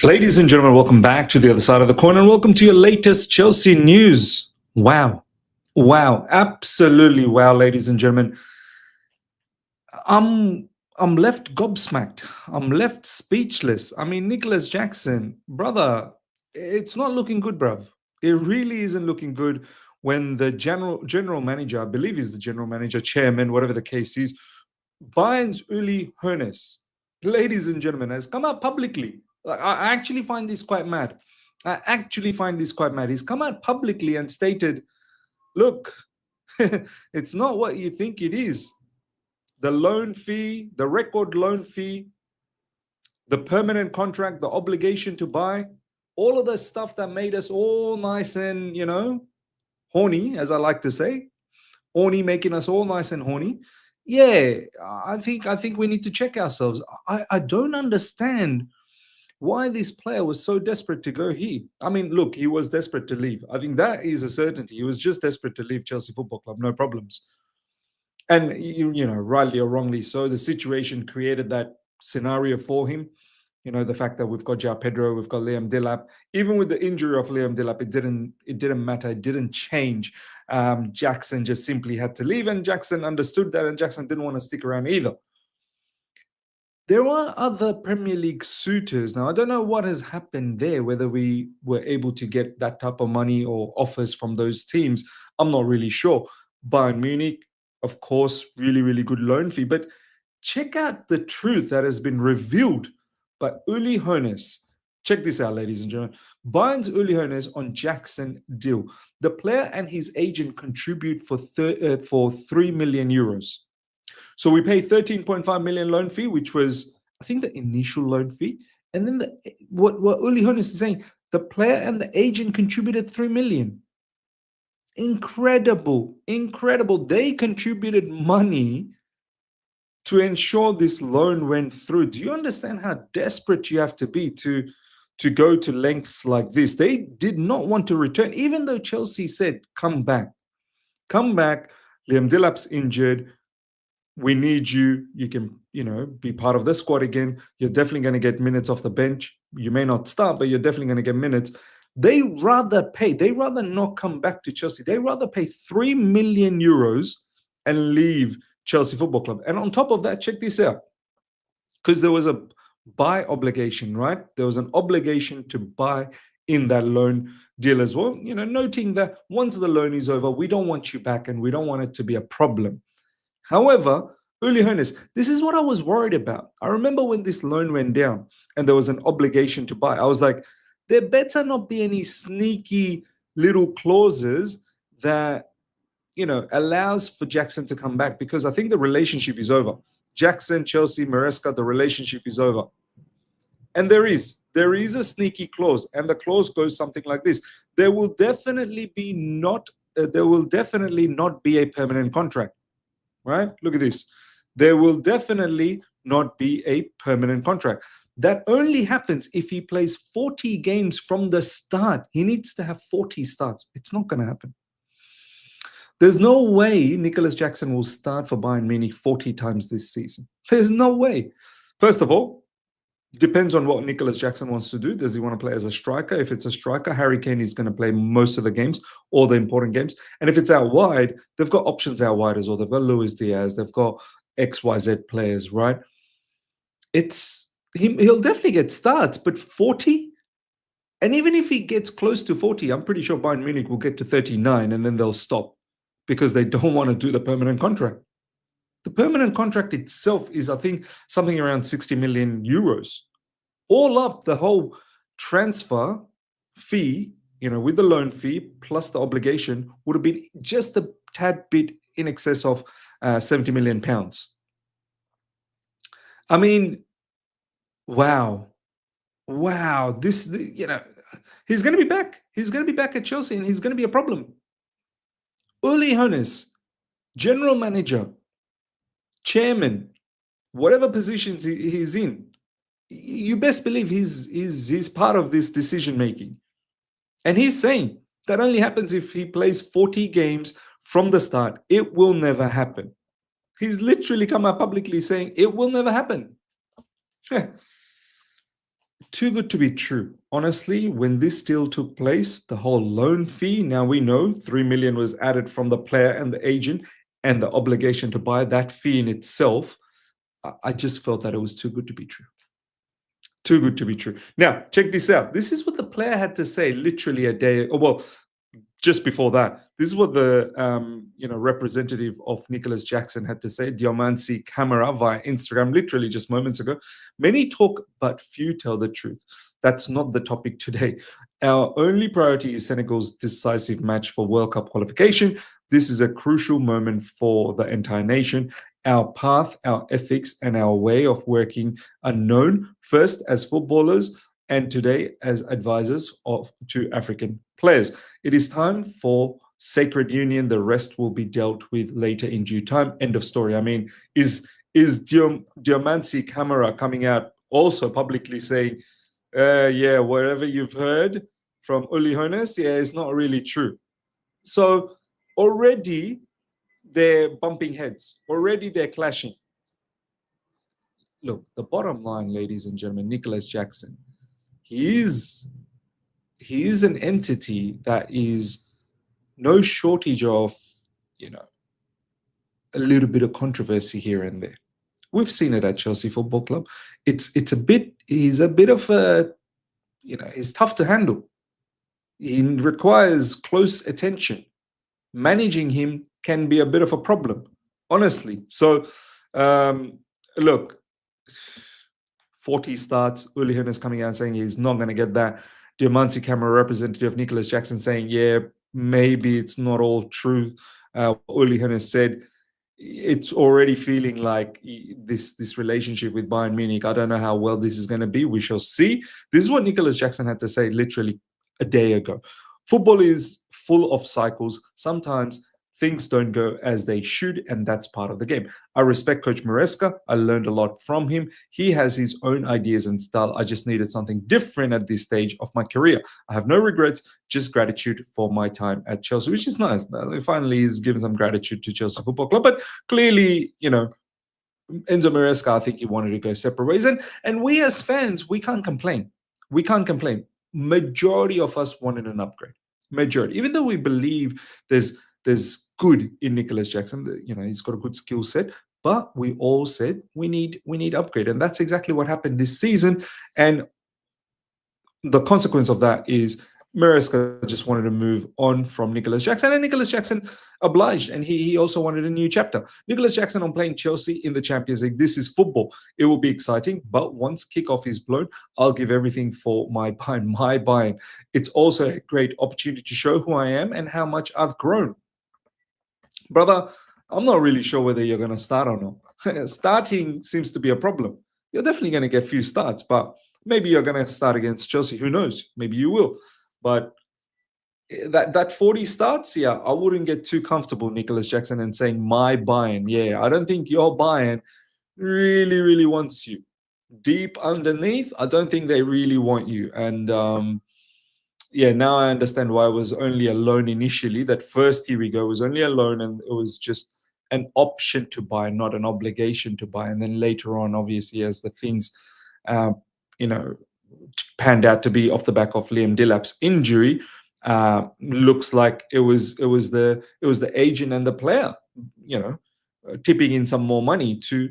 Ladies and gentlemen, welcome back to the other side of the coin and welcome to your latest Chelsea news. Wow. Absolutely wow, ladies and gentlemen. I'm left gobsmacked. I'm left speechless. I mean, Nicolas Jackson, brother, it's not looking good, bruv. It really isn't looking good when the general manager, I believe he's the general manager, chairman, whatever the case is, Bayern's Hoeneß, ladies and gentlemen, has come out publicly. I actually find this quite mad. He's come out publicly and stated, look, it's not what you think it is. The loan fee, the record loan fee, the permanent contract, the obligation to buy, all of the stuff that made us all nice and, horny, as I like to say, horny, making us all nice and horny. Yeah, I think we need to check ourselves. I don't understand why this player was so desperate to go here. I mean, look, he was desperate to leave. I think that is a certainty. He was just desperate to leave Chelsea Football Club, no problems. And, rightly or wrongly so, the situation created that scenario for him. The fact that we've got João Pedro, we've got Liam Delap. Even with the injury of Liam Delap, it didn't matter. It didn't change. Jackson just simply had to leave, and Jackson understood that, and Jackson didn't want to stick around either. There are other Premier League suitors. Now, I don't know what has happened there, whether we were able to get that type of money or offers from those teams. I'm not really sure. Bayern Munich, of course, really, really good loan fee. But check out the truth that has been revealed by Uli Hoeneß. Check this out, ladies and gentlemen. Bayern's Uli Hoeneß on Jackson deal. The player and his agent contribute for 3 million euros. So we pay 13.5 million loan fee, which was, I think, the initial loan fee. And then what Uli Hoeneß is saying, the player and the agent contributed 3 million. Incredible. They contributed money to ensure this loan went through. Do you understand how desperate you have to be to go to lengths like this? They did not want to return, even though Chelsea said, come back. Liam Delap's injured. We need you. You can, be part of the squad again. You're definitely going to get minutes off the bench. You may not start, but you're definitely going to get minutes. They rather not come back to Chelsea. They rather pay 3 million euros and leave Chelsea Football Club. And on top of that, check this out. Because there was a buy obligation, right? There was an obligation to buy in that loan deal as well. Noting that once the loan is over, we don't want you back and we don't want it to be a problem. However, Uli Hoeneß, this is what I was worried about. I remember when this loan went down and there was an obligation to buy. I was like, there better not be any sneaky little clauses that, allows for Jackson to come back, because I think the relationship is over. Jackson, Chelsea, Maresca, the relationship is over. And there is a sneaky clause, and the clause goes something like this. There will definitely not be a permanent contract. Right? Look at this. There will definitely not be a permanent contract. That only happens if he plays 40 games from the start. He needs to have 40 starts. It's not going to happen. There's no way Nicolas Jackson will start for Bayern Munich 40 times this season. There's no way. First of all, depends on what Nicolas Jackson wants to do. Does he want to play as a striker? If it's a striker, Harry Kane is going to play most of the games, all the important games. And if it's out wide, they've got options out wide as well. They've got Luis Diaz. They've got XYZ players, right? He'll definitely get starts, but 40? And even if he gets close to 40, I'm pretty sure Bayern Munich will get to 39 and then they'll stop because they don't want to do the permanent contract. The permanent contract itself is, I think, something around 60 million euros. All up, the whole transfer fee, with the loan fee plus the obligation, would have been just a tad bit in excess of 70 million pounds. I mean, wow. He's going to be back. He's going to be back at Chelsea, and he's going to be a problem. Uli Hoeneß, general manager, chairman, whatever positions he's in, you best believe he's part of this decision making. And he's saying that only happens if he plays 40 games from the start. It will never happen. He's literally come out publicly saying it will never happen. Too good to be true. Honestly, when this deal took place, the whole loan fee, now we know 3 million was added from the player and the agent, and the obligation to buy that fee in itself, I just felt that it was too good to be true. Too good to be true. Now, check this out. This is what the player had to say literally a day, well, just before that. This is what the representative of Nicolas Jackson had to say, Diamansi Camera, via Instagram, literally just moments ago. Many talk, but few tell the truth. That's not the topic today. Our only priority is Senegal's decisive match for World Cup qualification. This is a crucial moment for the entire nation. Our path, our ethics, and our way of working are known first as footballers and today as advisors to African players. It is time for sacred union. The rest will be dealt with later in due time. End of story. I mean, is Diamansi Camera coming out also publicly saying, yeah, whatever you've heard from Uli Hoeneß, yeah, it's not really true. So already they're bumping heads. Already they're clashing. Look, the bottom line, ladies and gentlemen, Nicolas Jackson, he is an entity that is no shortage of, a little bit of controversy here and there. We've seen it at Chelsea Football Club. He's a bit of a, he's tough to handle. He requires close attention. Managing him can be a bit of a problem, honestly. So, look, 40 starts, Uli Hoeneß coming out saying he's not going to get that. Diamansi Camera representative Nicolas Jackson saying, yeah, maybe it's not all true. Uli Hoeneß said, it's already feeling like this relationship with Bayern Munich. I don't know how well this is going to be. We shall see. This is what Nicolas Jackson had to say literally a day ago. Football is full of cycles. Sometimes things don't go as they should, and that's part of the game. I respect Coach Maresca. I learned a lot from him. He has his own ideas and style. I just needed something different at this stage of my career. I have no regrets, just gratitude for my time at Chelsea, which is nice. Finally, he's given some gratitude to Chelsea Football Club, but clearly, Enzo Maresca, I think he wanted to go separate ways. And we as fans, we can't complain. We can't complain. Majority of us wanted an upgrade. Majority. Even though we believe there's good in Nicolas Jackson, he's got a good skill set, but we all said we need upgrade, and that's exactly what happened this season. And the consequence of that is Maresca just wanted to move on from Nicolas Jackson, and Nicolas Jackson obliged, and he also wanted a new chapter. Nicolas Jackson on playing Chelsea in the Champions League. This is football. It will be exciting, but once kickoff is blown, I'll give everything for my Bayern. It's also a great opportunity to show who I am and how much I've grown. Brother, I'm not really sure whether you're going to start or not. Starting seems to be a problem. You're definitely going to get a few starts, but maybe you're going to start against Chelsea. Who knows? Maybe you will. But that 40 starts, yeah, I wouldn't get too comfortable, Nicolas Jackson, and saying my Bayern. Yeah, I don't think your Bayern really, really wants you. Deep underneath, I don't think they really want you. And yeah, now I understand why it was only a loan initially. That first year we go was only a loan, and it was just an option to buy, not an obligation to buy. And then later on, obviously, as the things, panned out to be off the back of Liam Delap's injury, looks like it was the agent and the player, tipping in some more money to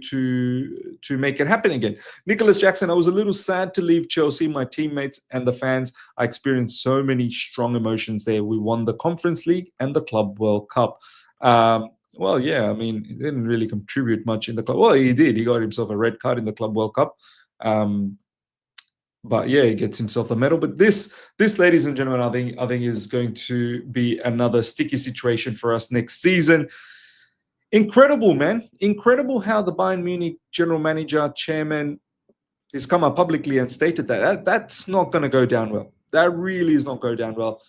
make it happen again. Nicolas Jackson, I was a little sad to leave Chelsea. My teammates and the fans, I experienced so many strong emotions there. We won the Conference League and the Club World Cup. Well, yeah, I mean, he didn't really contribute much in the club. Well, he did. He got himself a red card in the Club World Cup. But yeah, he gets himself a medal. But this, ladies and gentlemen, I think is going to be another sticky situation for us next season. Incredible, man. Incredible how the Bayern Munich general manager, chairman, has come up publicly and stated that's not going to go down well. That really is not going to go down well.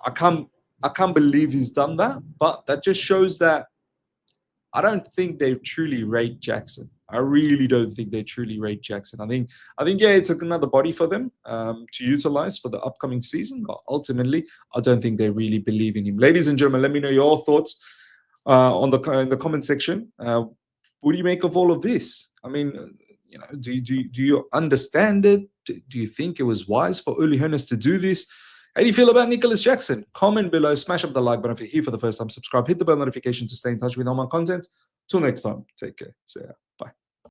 I can't believe he's done that, but that just shows that I don't think they truly rate Jackson. I really don't think they truly rate Jackson. I think yeah, it's another body for them to utilize for the upcoming season, but ultimately, I don't think they really believe in him. Ladies and gentlemen, let me know your thoughts in the comment section. What do you make of all of this? I mean, do you understand it? Do you think it was wise for Uli Hoeneß to do this? How do you feel about Nicolas Jackson? Comment below, smash up the like button if you're here for the first time, subscribe, hit the bell notification to stay in touch with all my content. Till next time, take care. See ya. Bye.